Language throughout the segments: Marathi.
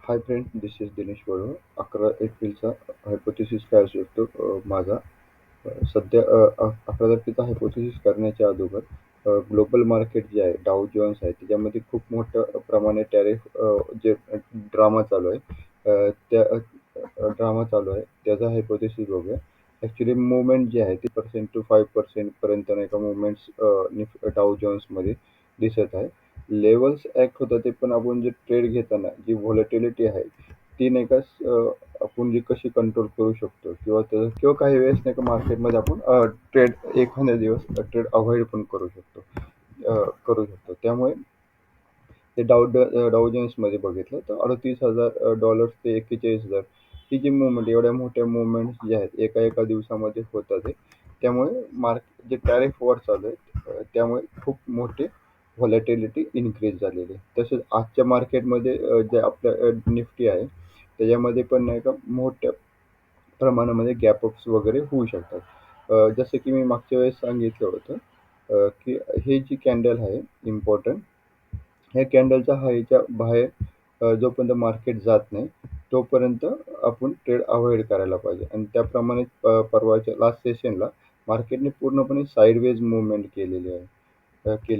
Hi friend, this is Dinesh बरोबर. 11 एप्रिलचा हायपोथेसिस काय असू शकतो माझा. सध्या 11 तारखेचा हायपोथेसिस करण्याच्या अगोदर ग्लोबल मार्केट जे आहे, डाव जोन्स आहे, त्याच्यामध्ये खूप मोठ्या प्रमाणे टॅरिफ जे ड्रामा चालू आहे, त्या ड्रामा चालू आहे त्याचा हायपोथेसिस बघूया. ॲक्च्युली मुवमेंट जी आहे ती 1% to 5% पर्यंत नाही का मुवमेंट्स डाव जोन्समध्ये दिसत आहे. लेवल्स ॲक्ट होतात ते, पण आपण जे ट्रेड घेताना जी व्हॉलॅटिलिटी आहे ती नाही का आपण जी कशी कंट्रोल करू शकतो, किंवा काही वेळेस नाही का मार्केटमध्ये आपण ट्रेड एखाद्या दिवस ट्रेड अवॉइड पण करू शकतो. त्यामुळे ते डाव जोन्समध्ये बघितलं तर $38,000 ते 41,000 ही जी मुवमेंट, एवढ्या मोठ्या मुवमेंट्स ज्या आहेत एका एका दिवसामध्ये होतात आहे. त्यामुळे जे टॅरिफ वॉर चालू आहे, त्यामुळे खूप मोठे व्हॉलॅटिलिटी इन्क्रीज झालेली आहे. तसेच आजच्या मार्केटमध्ये जे आपल्या निफ्टी आहे त्याच्यामध्ये पण नाही का मोठ्या प्रमाणामध्ये गॅप अप्स वगैरे होऊ शकतात. जसं की मी मागच्या वेळेस सांगितलं होतं, की हे जी कॅन्डल आहे इम्पॉर्टंट, ह्या कॅन्डलच्या हायच्या बाहेर जोपर्यंत मार्केट जात नाही तोपर्यंत आपण ट्रेड अव्हॉइड करायला पाहिजे. आणि त्याप्रमाणे परवाच्या लास्ट सेशनला मार्केटने पूर्णपणे साइडवेज मूव्हमेंट केलेली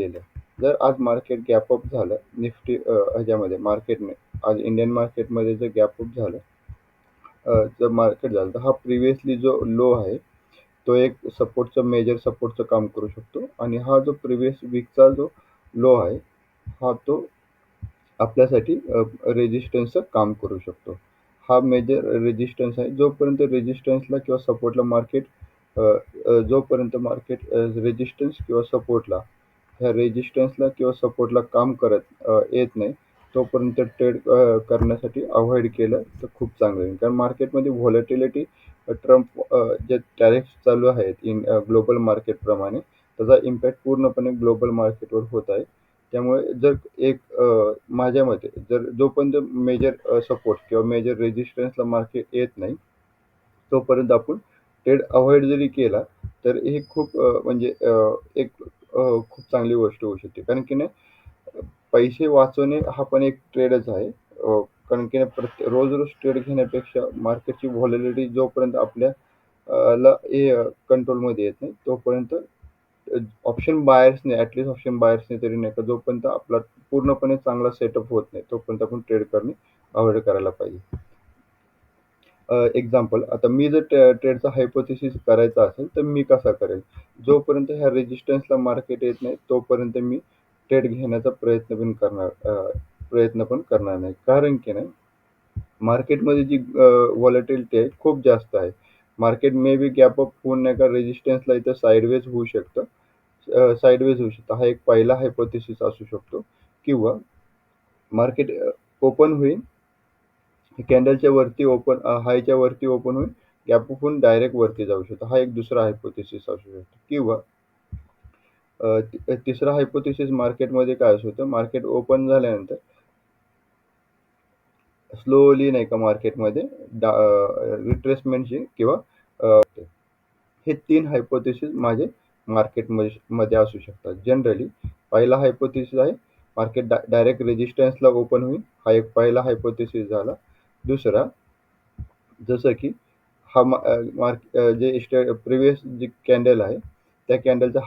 आहे. जर आज मार्केट गॅप अप झालं निफ्टी, ह्याच्यामध्ये मार्केटने आज इंडियन मार्केटमध्ये जर गॅप अप झालं, जर मार्केट झालं, तर हा प्रिव्हियसली जो लो आहे तो एक मेजर सपोर्टचं काम करू शकतो. आणि हा जो प्रिव्हियस वीकचा जो लो आहे हा तो आपल्यासाठी रेजिस्टन्सचं काम करू शकतो. हा मेजर रेजिस्टन्स आहे. जोपर्यंत रेजिस्टन्सला किंवा सपोर्टला मार्केट जोपर्यंत मार्केट रेजिस्टन्स किंवा सपोर्टला ह्या रेजिस्टन्सला किंवा सपोर्टला काम करत येत नाही तोपर्यंत ट्रेड करण्यासाठी अव्हॉइड केलं तर खूप चांगलं होईल. कारण मार्केटमध्ये व्हॉलॅटिलिटी, ट्रम्प जे टॅरिफ्स चालू आहेत ग्लोबल मार्केटप्रमाणे, त्याचा इम्पॅक्ट पूर्णपणे ग्लोबल मार्केटवर होत आहे. त्यामुळे जर माझ्या मते जर जोपर्यंत मेजर सपोर्ट किंवा मेजर रेजिस्टन्सला मार्केट येत नाही तोपर्यंत आपण ट्रेड अव्हॉइड जरी केला तर हे खूप एक खूप चांगली गोष्ट होऊ शकते. कारण की नाही, पैसे वाचवणे हा पण एक ट्रेडच आहे. कारण की नाही, रोज रोज ट्रेड घेण्यापेक्षा मार्केटची व्हॉलॅटिलिटी जोपर्यंत आपल्या ला हे कंट्रोलमध्ये येत नाही तोपर्यंत ऑप्शन बायर्सने, ॲटलीस्ट ऑप्शन बायर्सने तरी नाही का, जोपर्यंत आपला पूर्णपणे चांगला सेटअप होत नाही तोपर्यंत आपण ट्रेड करणे अव्हॉइड करायला पाहिजे. एक्झाम्पल, आता मी जर ट्रेडचा हायपोथेसिस करायचा असेल तर मी कसा करेल? जोपर्यंत ह्या रेजिस्टन्सला मार्केट येत नाही तोपर्यंत मी ट्रेड घेण्याचा प्रयत्न पण करणार नाही. कारण की नाही, मार्केटमध्ये जी व्हॉलॅटिलिटी आहे खूप जास्त आहे. Market may be gap up होऊन नाही का रेजिस्टन्सला इथं साइडवेज होऊ शकतं. हा एक पहिला हायपोथेसिस असू शकतो. किंवा मार्केट ओपन होईल, कॅन्डलच्या वरती हायच्या वरती ओपन होईल, गॅप अप होऊन डायरेक्ट वरती जाऊ शकतो. हा एक दुसरा हायपोथेसिस असू शकतो. किंवा तिसरा हायपोथेसिस मार्केटमध्ये काय असू शकतं, मार्केट ओपन झाल्यानंतर स्लोली नाही का मार्केटमध्ये रिट्रेसमेंटची किंवा हे 3 हायपोथेसिस माझे मार्केटमध्ये असू शकतात. जनरली पहिला हायपोथेसिस आहे मार्केट डायरेक्ट रेजिस्टन्सला ओपन होईल. हा एक पहिला हायपोथेसिस झाला. दुसरा, जसं की हा जे प्रिव्हियस जी कॅन्डल आहे त्या कॅन्डलचा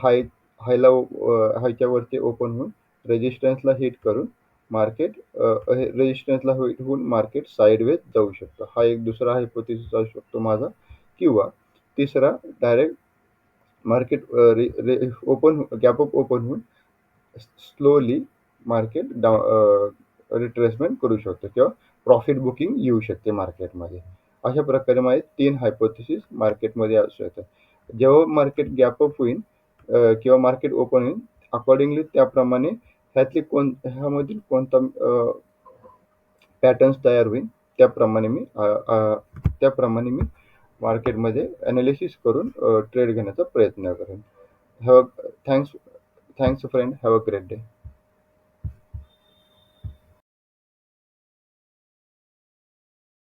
हायच्या वरती ओपन होऊन रेजिस्टन्सला हिट करून मार्केट रेजिस्टन्सला हिट होऊन मार्केट साइडवेज जाऊ शकतं. हा एक दुसरा हायपोथेसिस असू शकतो माझा. किंवा तिसरा, direct market gap up open होऊन स्लोली मार्केट रिट्रेसमेंट करू शकतो किंवा प्रॉफिट बुकिंग येऊ शकते मार्केटमध्ये. अशा प्रकारे माझे 3 हायपोथेसिस मार्केटमध्ये असू शकतात. जेव्हा मार्केट गॅप अप होईल किंवा मार्केट ओपन होईल, अकॉर्डिंगली त्याप्रमाणे ह्यामधील कोणता पॅटर्न्स तयार होईल त्याप्रमाणे मी मार्केटमध्ये ॲनालिसिस करून ट्रेड घेण्याचा प्रयत्न करेन. Have thanks thanks friend. Have a great day.